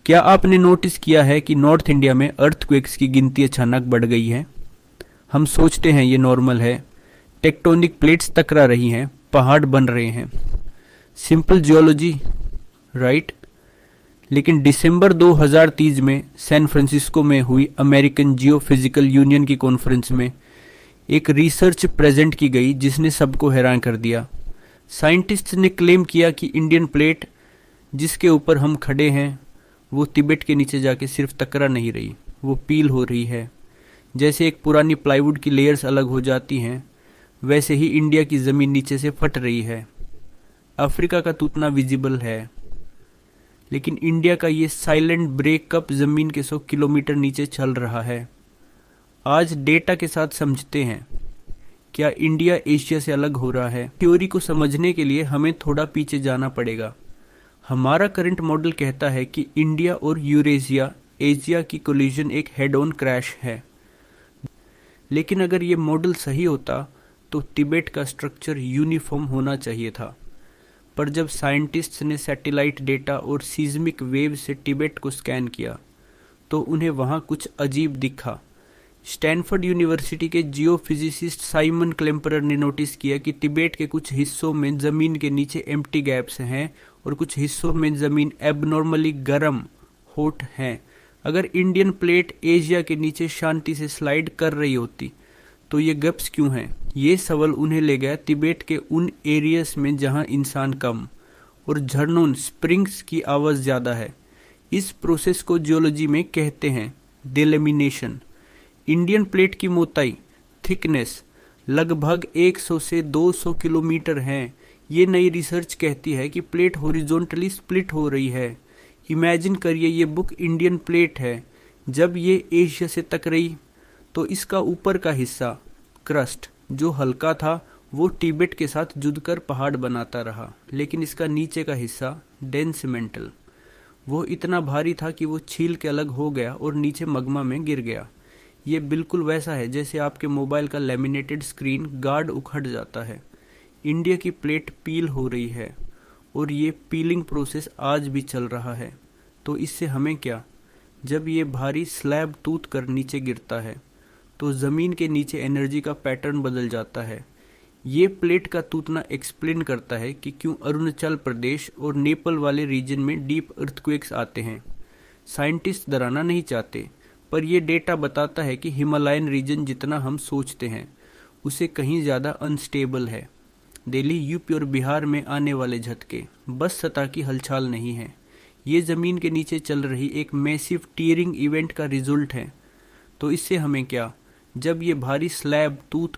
क्या आपने नोटिस किया है कि नॉर्थ इंडिया में अर्थक्वेक्स की गिनती अचानक बढ़ गई है? हम सोचते हैं ये नॉर्मल है, टेक्टोनिक प्लेट्स टकरा रही हैं, पहाड़ बन रहे हैं, सिंपल जियोलॉजी, राइट? लेकिन दिसंबर 2023 में सैन फ्रांसिस्को में हुई अमेरिकन जियोफिजिकल यूनियन की कॉन्फ्रेंस में एक रिसर्च प्रेजेंट की गई जिसने सबको हैरान कर दिया। साइंटिस्ट्स ने क्लेम किया कि इंडियन प्लेट जिसके ऊपर हम खड़े हैं वो तिब्बत के नीचे जाके सिर्फ टकरा नहीं रही, वो पील हो रही है। जैसे एक पुरानी प्लाईवुड की लेयर्स अलग हो जाती हैं, वैसे ही इंडिया की ज़मीन नीचे से फट रही है। अफ्रीका का टूटना विजिबल है, लेकिन इंडिया का ये साइलेंट ब्रेकअप ज़मीन के 100 किलोमीटर नीचे चल रहा है। आज डेटा के साथ समझते हैं क्या इंडिया एशिया से अलग हो रहा है। थ्योरी को समझने के लिए हमें थोड़ा पीछे जाना पड़ेगा। हमारा करंट मॉडल कहता है कि इंडिया और यूरेशिया एशिया की कोलिजन एक हेड ऑन क्रैश है, लेकिन अगर ये मॉडल सही होता तो तिब्बत का स्ट्रक्चर यूनिफॉर्म होना चाहिए था। पर जब साइंटिस्ट्स ने सैटेलाइट डेटा और सीज्मिक वेव से तिब्बत को स्कैन किया तो उन्हें वहाँ कुछ अजीब दिखा। स्टैनफोर्ड यूनिवर्सिटी के जियोफिजिसिस्ट साइमन क्लेम्परर ने नोटिस किया कि तिब्बत के कुछ हिस्सों में ज़मीन के नीचे एम्प्टी गैप्स हैं और कुछ हिस्सों में ज़मीन एबनॉर्मली गर्म हॉट है। अगर इंडियन प्लेट एशिया के नीचे शांति से स्लाइड कर रही होती तो ये गैप्स क्यों हैं? ये सवाल उन्हें ले गया तिब्बत के उन एरियाज में जहां इंसान कम और झरनों स्प्रिंग्स की आवाज़ ज़्यादा है। इस प्रोसेस को जियोलॉजी में कहते हैं डेलेमिनेशन। इंडियन प्लेट की मोटाई थिकनेस लगभग 100 से 200 किलोमीटर है। ये नई रिसर्च कहती है कि प्लेट हॉरिजॉन्टली स्प्लिट हो रही है। इमेजिन करिए ये बुक इंडियन प्लेट है, जब ये एशिया से टकराई तो इसका ऊपर का हिस्सा क्रस्ट जो हल्का था वो तिब्बत के साथ जुड़कर पहाड़ बनाता रहा, लेकिन इसका नीचे का हिस्सा डेंस मेंटल वो इतना भारी था कि वो छील के अलग हो गया और नीचे मग्मा में गिर गया। ये बिल्कुल वैसा है जैसे आपके मोबाइल का लैमिनेटेड स्क्रीन गार्ड उखड़ जाता है। इंडिया की प्लेट पील हो रही है और ये पीलिंग प्रोसेस आज भी चल रहा है। तो इससे हमें क्या? जब ये भारी स्लैब टूट कर नीचे गिरता है तो ज़मीन के नीचे एनर्जी का पैटर्न बदल जाता है। ये प्लेट का टूटना एक्सप्लेन करता है कि क्यों अरुणाचल प्रदेश और नेपाल वाले रीजन में डीप अर्थक्वेक्स आते हैं। साइंटिस्ट डराना नहीं चाहते, पर यह डेटा बताता है कि हिमालयन रीजन जितना हम सोचते हैं उसे कहीं ज़्यादा अनस्टेबल है। दिल्ली, यूपी और बिहार में आने वाले झटके बस सतह की हलचल नहीं है, ये ज़मीन के नीचे चल रही एक मैसिव टीयरिंग इवेंट का रिजल्ट है। तो इससे हमें क्या? जब ये भारी स्लैब टूट